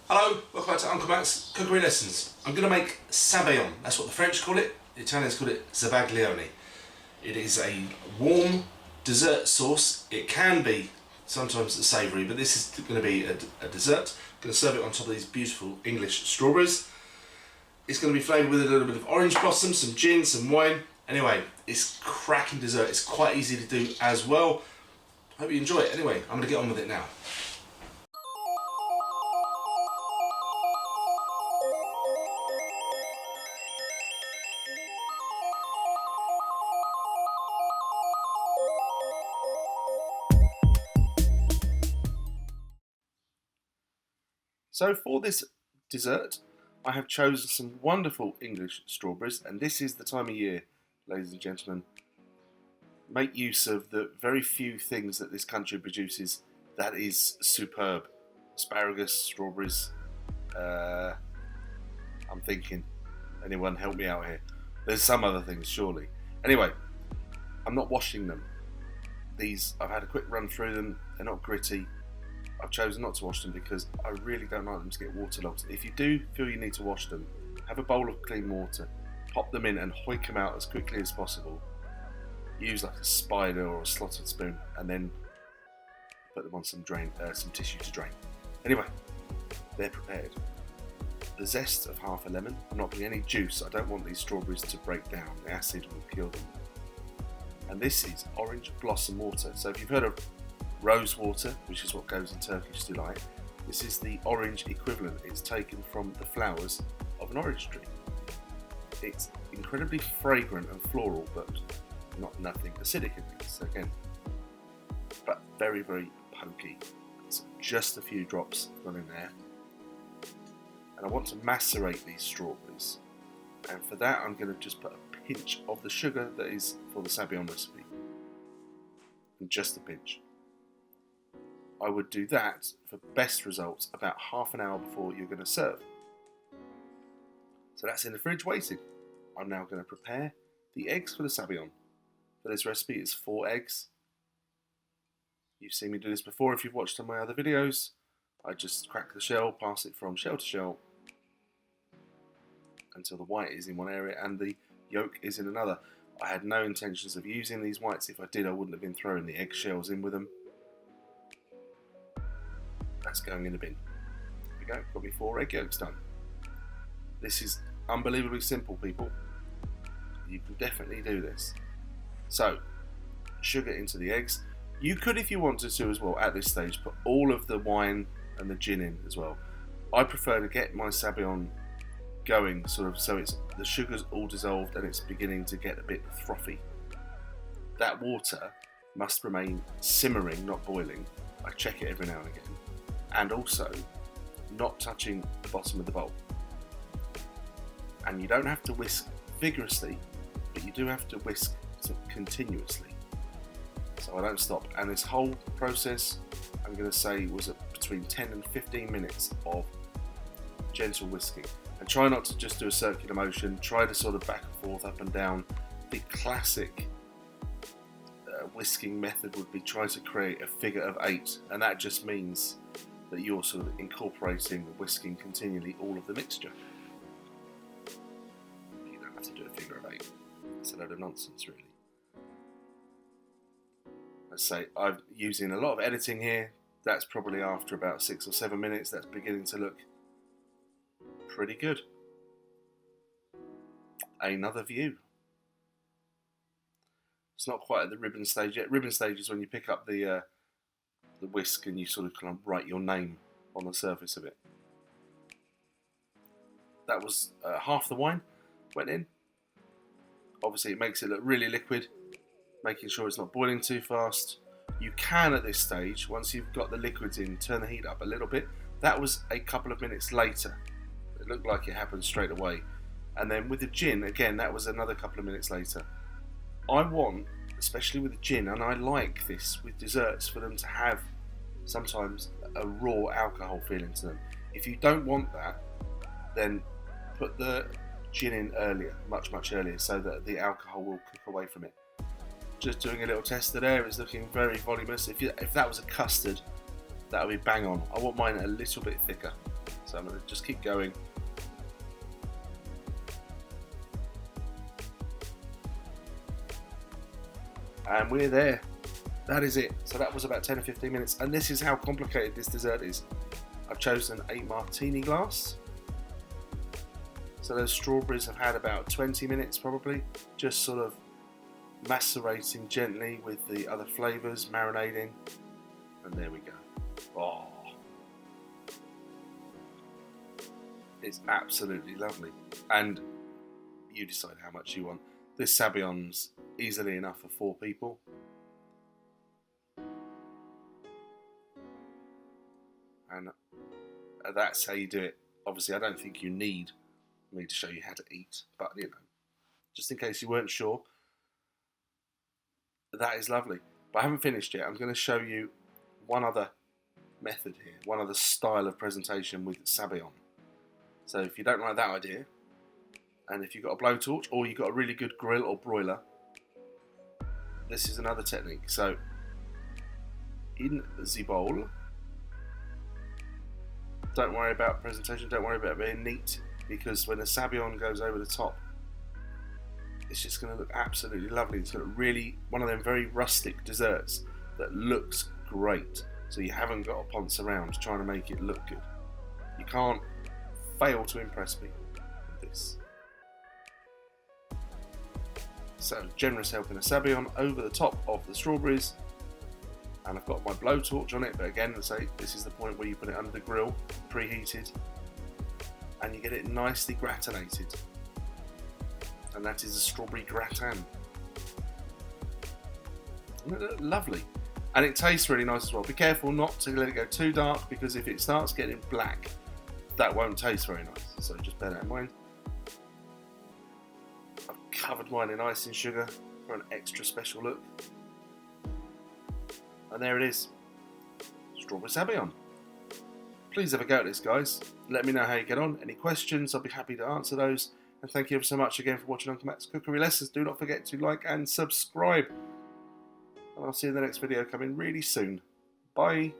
Hello, welcome back to Uncle Matt's Cookery Lessons. I'm going to make sabayon. That's what the French call it. The Italians call it zabaglione. It is a warm dessert sauce. It can be sometimes savoury, but this is going to be a dessert. I'm going to serve it on top of these beautiful English strawberries. It's going to be flavoured with a little bit of orange blossom, some gin, some wine. Anyway, it's cracking dessert. It's quite easy to do as well. Hope you enjoy it. Anyway, I'm going to get on with it now. So for this dessert, I have chosen some wonderful English strawberries, and this is the time of year, ladies and gentlemen. Make use of the very few things that this country produces that is superb. Asparagus, strawberries, I'm thinking, anyone help me out here? There's some other things, surely. Anyway, I'm not washing them. These, I've had a quick run through them, they're not gritty. I've chosen not to wash them because I really don't like them to get waterlogged. If you do feel you need to wash them, have a bowl of clean water, pop them in and hoik them out as quickly as possible. Use like a spider or a slotted spoon and then put them on some tissue to drain. Anyway, they're prepared. The zest of half a lemon. I'm not putting any juice. I don't want these strawberries to break down. The acid will kill them. And this is orange blossom water. So if you've heard of rose water, which is what goes in Turkish delight, this is the orange equivalent. It's taken from the flowers of an orange tree. It's incredibly fragrant and floral, but nothing acidic in it. So again, but very, very punky. So just a few drops gone in there. And I want to macerate these strawberries. And for that, I'm going to just put a pinch of the sugar that is for the sabayon recipe. And just a pinch. I would do that for best results about half an hour before you're going to serve. So that's in the fridge waiting. I'm now going to prepare the eggs for the sabayon. For this recipe, it's 4 eggs. You've seen me do this before if you've watched on my other videos. I just crack the shell, pass it from shell to shell until the white is in one area and the yolk is in another. I had no intentions of using these whites. If I did, I wouldn't have been throwing the eggshells in with them. That's going in the bin. There we go, got me 4 egg yolks done. This is unbelievably simple, people. You can definitely do this. So, sugar into the eggs. You could, if you wanted to as well, at this stage, put all of the wine and the gin in as well. I prefer to get my sabayon going sort of so it's the sugar's all dissolved and it's beginning to get a bit frothy. That water must remain simmering, not boiling. I check it every now and again. And also not touching the bottom of the bowl. And you don't have to whisk vigorously, but you do have to whisk continuously. So I don't stop. And this whole process, I'm going to say, was between 10 and 15 minutes of gentle whisking. And try not to just do a circular motion. Try to sort of back and forth, up and down. The classic whisking method would be trying to create a figure of 8, and that just means that you're sort of incorporating the whisking continually all of the mixture. You don't have to do a figure of 8. It's a load of nonsense, really. Let's say I'm using a lot of editing here. That's probably after about 6 or 7 minutes. That's beginning to look pretty good. Another view. It's not quite at the ribbon stage yet. Ribbon stage is when you pick up the whisk and you sort of kind of write your name on the surface of it. That was half the wine went in. Obviously it makes it look really liquid, making sure it's not boiling too fast. You can at this stage, once you've got the liquids in, turn the heat up a little bit. That was a couple of minutes later. It looked like it happened straight away. And then with the gin, again, that was another couple of minutes later. I want, especially with the gin, and I like this with desserts, for them to have sometimes a raw alcohol feeling to them. If you don't want that, then put the gin in earlier, much earlier, so that the alcohol will cook away from it. Just doing a little tester there, it's looking very voluminous. If that was a custard, that would be bang on. I want mine a little bit thicker. So So I'm going to just keep going. And we're there. That is it. So that was about 10 or 15 minutes. And this is how complicated this dessert is. I've chosen a martini glass. So those strawberries have had about 20 minutes probably, just sort of macerating gently with the other flavours, marinating. And there we go. Oh, it's absolutely lovely. And you decide how much you want. This Sabaion's easily enough for 4 people. And that's how you do it. Obviously, I don't think you need me to show you how to eat, but you know, just in case you weren't sure, that is lovely. But I haven't finished yet. I'm going to show you one other method here, one other style of presentation with Sabaion. So if you don't like that idea, and if you've got a blowtorch or you've got a really good grill or broiler, this is another technique. So in the bowl, don't worry about presentation, don't worry about being neat, because when the Sabaion goes over the top, it's just going to look absolutely lovely. It's going to really, one of them very rustic desserts that looks great. So you haven't got to ponce around trying to make it look good. You can't fail to impress people with this. So generous helping of Sabaion over the top of the strawberries. And I've got my blowtorch on it, but again, let's say this is the point where you put it under the grill, preheated, and you get it nicely gratinated. And that is a strawberry gratin. Lovely. And it tastes really nice as well. Be careful not to let it go too dark, because if it starts getting black, that won't taste very nice. So just bear that in mind. I've covered mine in icing sugar for an extra special look. And there it is, strawberry Sabaion. Please have a go at this, guys. Let me know how you get on. Any questions, I'll be happy to answer those. And thank you ever so much again for watching Uncle Matt's Cookery Lessons. Do not forget to like and subscribe. And I'll see you in the next video coming really soon. Bye.